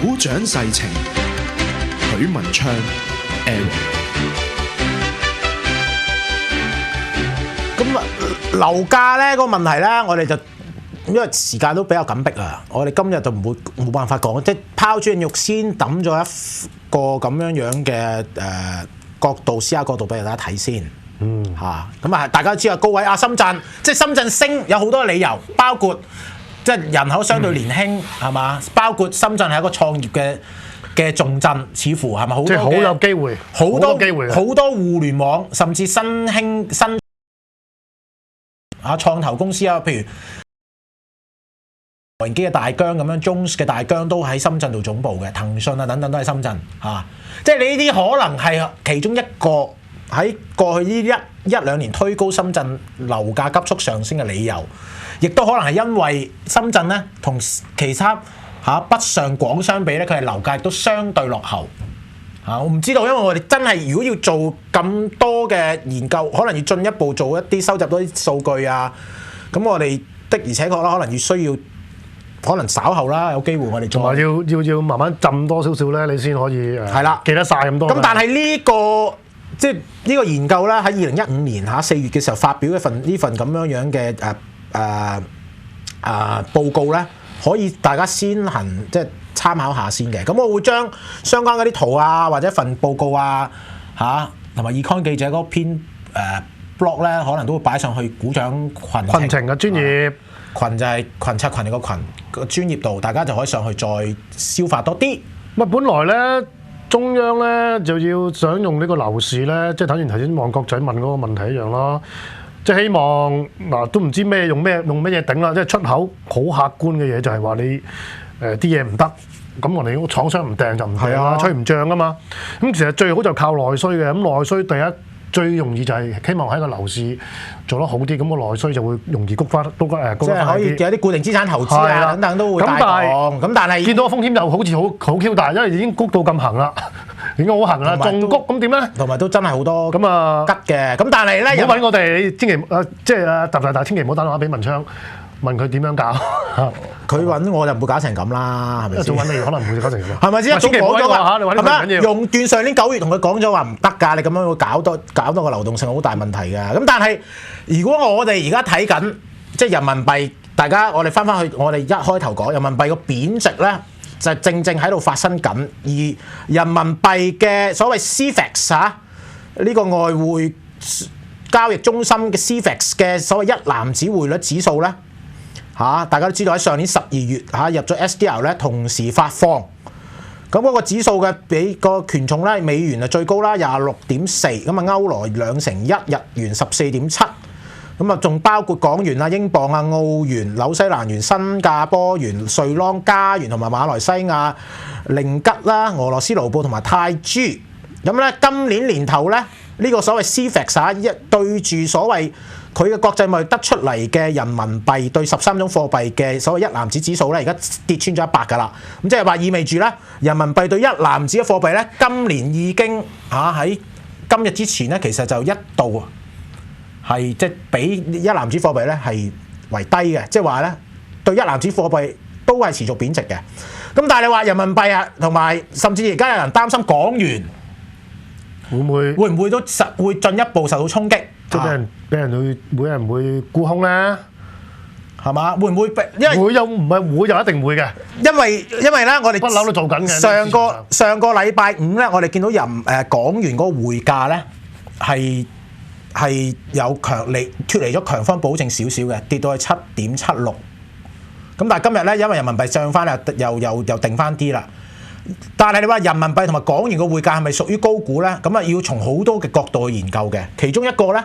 股掌世情，許文昌 Eric。咁樓價咧個問題咧，我哋就因為時間都比較緊迫啊，我哋今日就冇辦法講，即係拋磚引玉先抌咗一個咁樣嘅角度，思考角度俾大家睇先。咁啊，大家都知道高位深圳，即係深圳升有好多理由，包括即係人口相對年輕係嘛，包括深圳係一個創業嘅重鎮，似乎係咪好多嘅？即係好有機會，好多機會，好多互聯網甚至新創投公司啊，譬如雲基嘅大疆咁樣 ，Jones 嘅大疆都喺深圳做總部嘅，騰訊啊等等都喺深圳嚇，即係你呢啲可能係其中一個喺過去呢一兩年推高深圳樓價急速上升嘅理由，亦都可能係因為深圳咧同其他北上廣相比咧，佢係樓價亦都相對落後。我唔知道，因為我哋真係如果要做咁多嘅研究，可能要進一步做一啲收集多啲數據啊。咁我哋的而且確啦，可能要需要，可能稍後啦，有機會我哋仲話要慢慢浸多少少咧，你先可以係啦記得晒咁多。咁但係呢個即係呢個研究咧，喺2015年4月嘅時候發表呢份咁樣嘅報告咧，可以大家先行即係參考下先嘅。咁我會將相關嗰啲圖啊，或者份報告啊，同埋 Econ 記者嗰篇blog 咧，可能都會擺上去股掌群情嘅專業群，就係群策群嚟個群個專業度，大家就可以上去再消化多啲。本來咧中央咧就要想用呢個樓市咧，即係等於頭先旺角仔問嗰個問題一樣咯。即係希望嗱，都唔知用咩嘢頂啦。即係出口好客觀嘅嘢，就係話你啲嘢唔得，咁我哋廠商唔訂就唔訂啦，吹唔漲啊嘛。咁其實最好就靠內需嘅。咁內需第一最容易就係希望喺個樓市做得好啲，咁個內需就會容易谷翻即係可以有啲固定資產投資啊等等都會帶動。咁但係見到個風險又好似好 Q 大，因為已經谷到咁行啦。已經好行啦，仲谷咁點咧？同埋都真係好多咁吉嘅。咁但係咧，唔好揾我哋，千祈即係揼大，千祈唔好打電話俾文昌問佢點樣搞。佢揾我就唔會搞成咁啦，係咪先？仲揾你可能唔會搞成咁。係咪先？一早講咗話，係咪？熔斷上年9月同佢講咗話唔得㗎，你咁樣會搞到個流動性好大問題㗎。咁但係如果我哋而家睇緊即係人民幣，大家我哋翻去我哋一開頭講人民幣個貶值咧。就正喺度發生緊，而人民幣嘅所謂 CFEX 呢個外匯交易中心嘅 CFEX 嘅所謂一籃子匯率指數咧大家都知道喺上年12月入咗 SDR 咧，同時發放，咁嗰個指數嘅比個權重咧，美元係最高啦26.4，咁歐羅2.1%，日元14.7%。咁啊，仲包括港元啊、英鎊啊、澳元、紐西蘭元、新加坡元、瑞郎加元同埋馬來西亞令吉啦、俄羅斯盧布同埋泰銖。咁咧，今年年頭咧，呢個所謂 CFEX 一對住所謂佢嘅國際貿易得出嚟嘅人民幣對13種貨幣嘅所謂一籃子指數咧，而家跌穿咗100㗎啦。咁即係話意味住咧，人民幣對一籃子嘅貨幣咧，今年已經喺今日之前咧，其實就一度係即係比一籃子貨幣咧係為低嘅，即係話咧對一籃子貨幣都係持續貶值嘅。咁但係你話人民幣啊，同埋甚至而家有人擔心港元會唔會都會進一步受到衝擊？即係俾人會沽空咧，係嘛？會唔會？因為會又唔係會，又一定會嘅。因為咧，我哋不嬲都做緊嘅。上個禮拜五咧，我哋見到港元嗰個匯價咧係有脫離咗強方保證少少嘅，跌到去7.76。咁但係今日咧，因為人民幣漲翻啦，又定翻啲啦。但係你話人民幣同埋港元嘅匯價係咪屬於高估咧？咁啊要從好多嘅角度去研究嘅。其中一個咧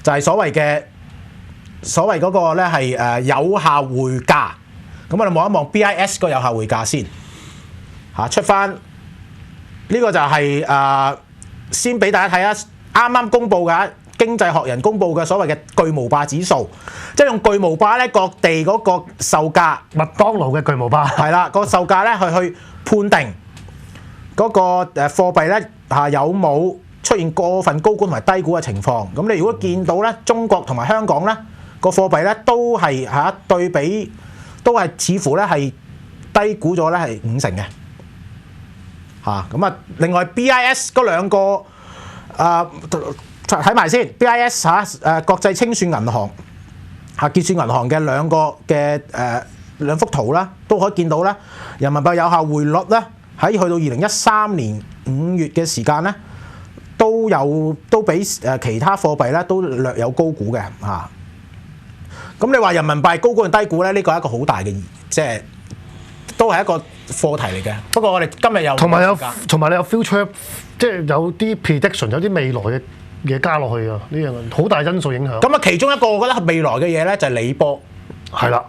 就係所謂嗰個咧係有效匯價。咁我哋望一望 BIS 個有效匯價先出翻呢個就係先俾大家睇下。啱啱公布嘅經濟學人公布嘅所謂嘅巨無霸指數，即係用巨無霸咧各地嗰個售價，麥當勞嘅巨無霸係啦，個售價咧去判定嗰個貨幣咧有冇出現過分高估同埋低估嘅情況。咁你如果見到咧中國同埋香港咧個貨幣咧都係對比都係似乎咧係低估咗咧係50%嘅嚇。咁啊，另外 BIS 嗰兩個睇埋先 ，BIS 國際清算銀行結算銀行嘅兩幅圖啦，都可以見到啦，人民幣有效匯率咧喺去到2013年5月嘅時間咧，都比其他貨幣咧都略有高估嘅嚇。咁你話人民幣高估定低估咧？呢個係一個好大嘅即係都係一個課題嚟嘅。不過我哋今日又同埋你有 future， 即係有啲 prediction， 有啲未來嘅嘢加落去啊！呢樣好大因素影響。咁啊，其中一個我覺得未來嘅嘢咧就係李波，係啦。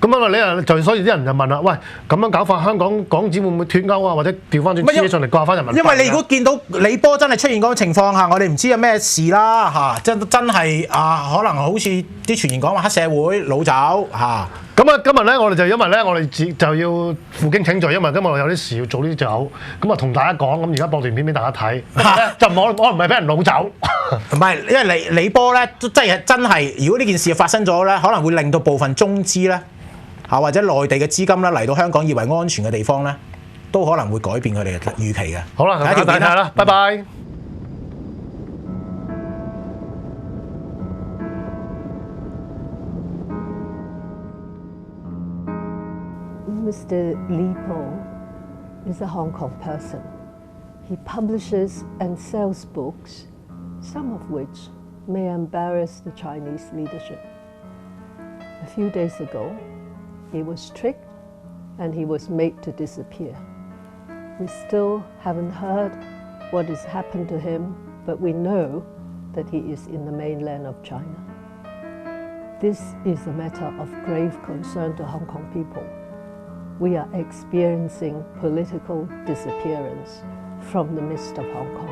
咁啊，你啊就所以啲人就問啦，喂，咁樣搞法，香港港紙會唔會脫鈎啊？或者調翻轉黐起上嚟掛翻人民幣？因為你如果見到李波真係出現嗰個情況下，我哋唔知有咩事啦嚇，真係可能好似啲傳言講話黑社會擄走嚇。咁啊，今日咧我哋就要負荊請罪，因為今日我有啲事要早啲走，咁啊同大家講，咁而家播段片俾大家睇，就我唔係俾人擄走，唔係，因為李波咧真係，如果呢件事發生咗咧，可能會令到部分中資咧或者內地嘅資金咧嚟到香港以為安全嘅地方咧，都可能會改變佢哋嘅預期嘅。好啦，睇條片啦，拜拜。Mr. Li Po is a Hong Kong person. He publishes and sells books, some of which may embarrass the Chinese leadership. A few days ago, he was tricked and he was made to disappear. We still haven't heard what has happened to him, but we know that he is in the mainland of China. This is a matter of grave concern to Hong Kong people. We are experiencing political disappearance from the midst of Hong Kong.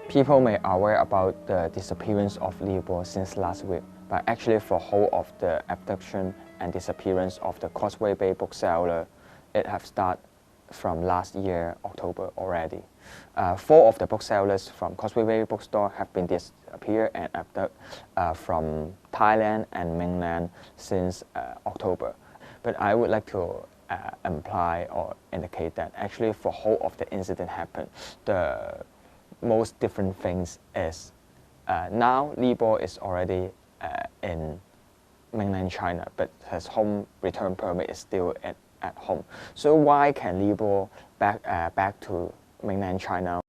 People may are aware about the disappearance of Li Bo since last week, but actually for whole of the abduction and disappearance of the Causeway Bay bookseller, it have started from last year, October already. 4 of the booksellers from Causeway Bay bookstore have been disappeared and abducted from Thailand and mainland since October. But I would like to imply or indicate that actually for whole of the incident happened, the most different things is now Li Bo is already in mainland China, but his home return permit is still at home. So why can Li Bo back to mainland China?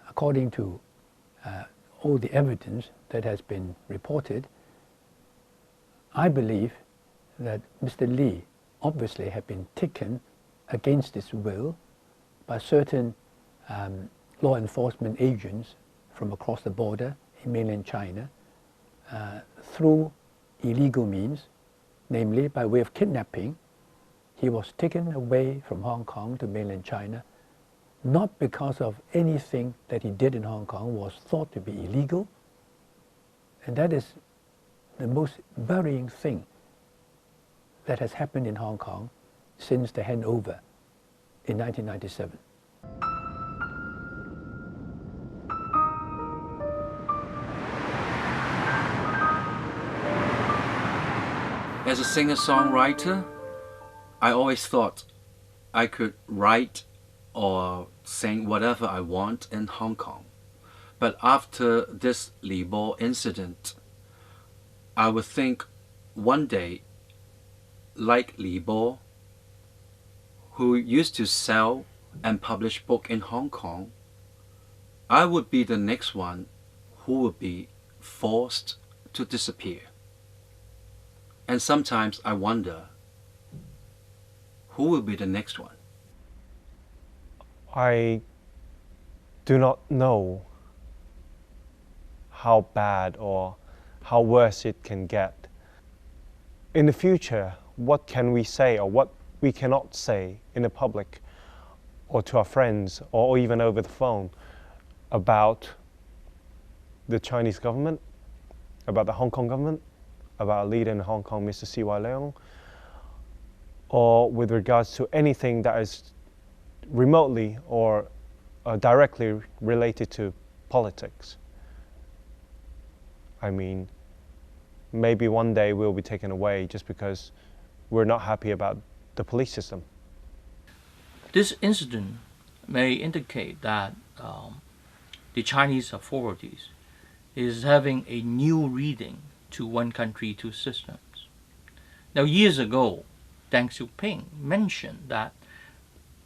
According to all the evidence that has been reported, I believe that Mr. Li obviously had been taken against his will by certain law enforcement agents from across the border in mainland China through illegal means, namely by way of kidnapping. He was taken away from Hong Kong to mainland China, not because of anything that he did in Hong Kong was thought to be illegal, and that is the most worrying thing that has happened in Hong Kong since the handover in 1997. As a singer-songwriter, I always thought I could write or sing whatever I want in Hong Kong. But after this Li Bo incident, I would think one day, like Li Bo, who used to sell and publish books in Hong Kong, I would be the next one who would be forced to disappear. And sometimes I wonder, who will be the next one? I do not know how bad or how worse it can get. In the future, what can we say or what we cannot say in the public or to our friends or even over the phone about the Chinese government, about the Hong Kong government, about our leader in Hong Kong, Mr. C.Y. Leung, or with regards to anything that is remotely or directly related to politics. I mean, maybe one day we'll be taken away just because we're not happy about the police system. This incident may indicate that the Chinese authorities is having a new reading to one country, two systems. Now, years ago, Deng Xiaoping mentioned that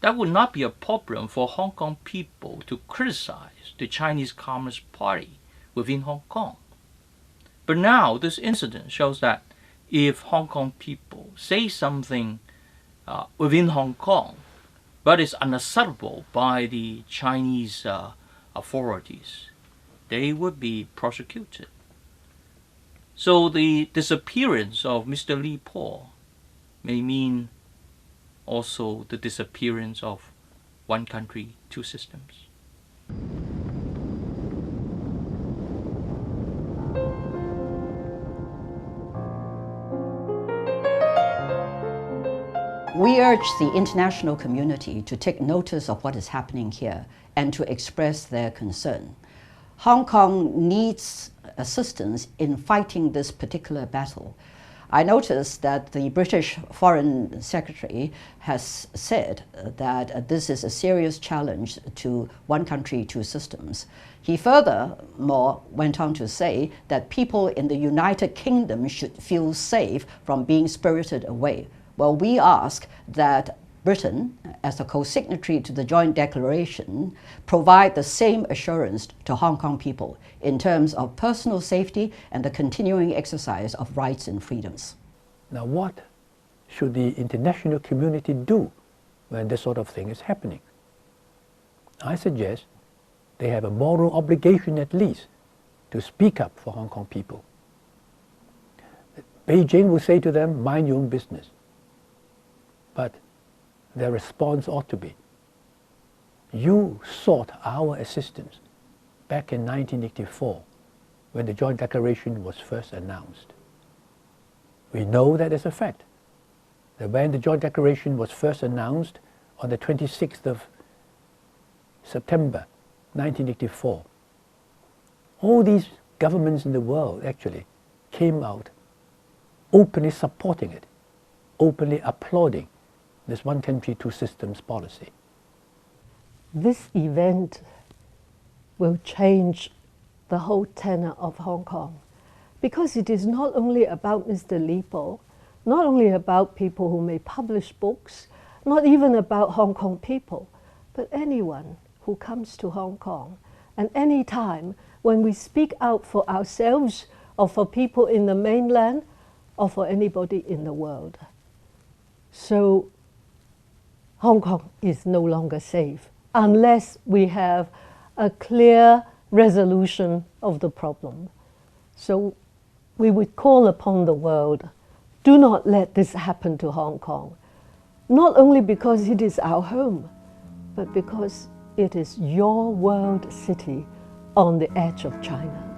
that would not be a problem for Hong Kong people to criticize the Chinese Communist Party within Hong Kong. But now this incident shows that if Hong Kong people say something within Hong Kong, but is unacceptable by the Chinese authorities, they would be prosecuted. So the disappearance of Mr. Li Po may mean also the disappearance of one country, two systems. We urge the international community to take notice of what is happening here and to express their concern. Hong Kong needs assistance in fighting this particular battle. I noticed that the British Foreign Secretary has said that this is a serious challenge to one country, two systems. He furthermore went on to say that people in the United Kingdom should feel safe from being spirited away. Well, we ask that Britain, as a co-signatory to the joint declaration, provide the same assurance to Hong Kong people in terms of personal safety and the continuing exercise of rights and freedoms. Now, what should the international community do when this sort of thing is happening? I suggest they have a moral obligation at least to speak up for Hong Kong people. Beijing will say to them, mind your own business. But their response ought to be, you sought our assistance back in 1984 when the Joint Declaration was first announced. We know that as a fact, that when the Joint Declaration was first announced on the 26th of September 1984, all these governments in the world actually came out openly supporting it, openly applauding this one country, two systems policy. This event will change the whole tenor of Hong Kong, because it is not only about Mr. Li Po, not only about people who may publish books, not even about Hong Kong people, but anyone who comes to Hong Kong. And any time when we speak out for ourselves or for people in the mainland or for anybody in the world. So Hong Kong is no longer safe unless we have a clear resolution of the problem. So we would call upon the world, do not let this happen to Hong Kong, not only because it is our home, but because it is your world city on the edge of China.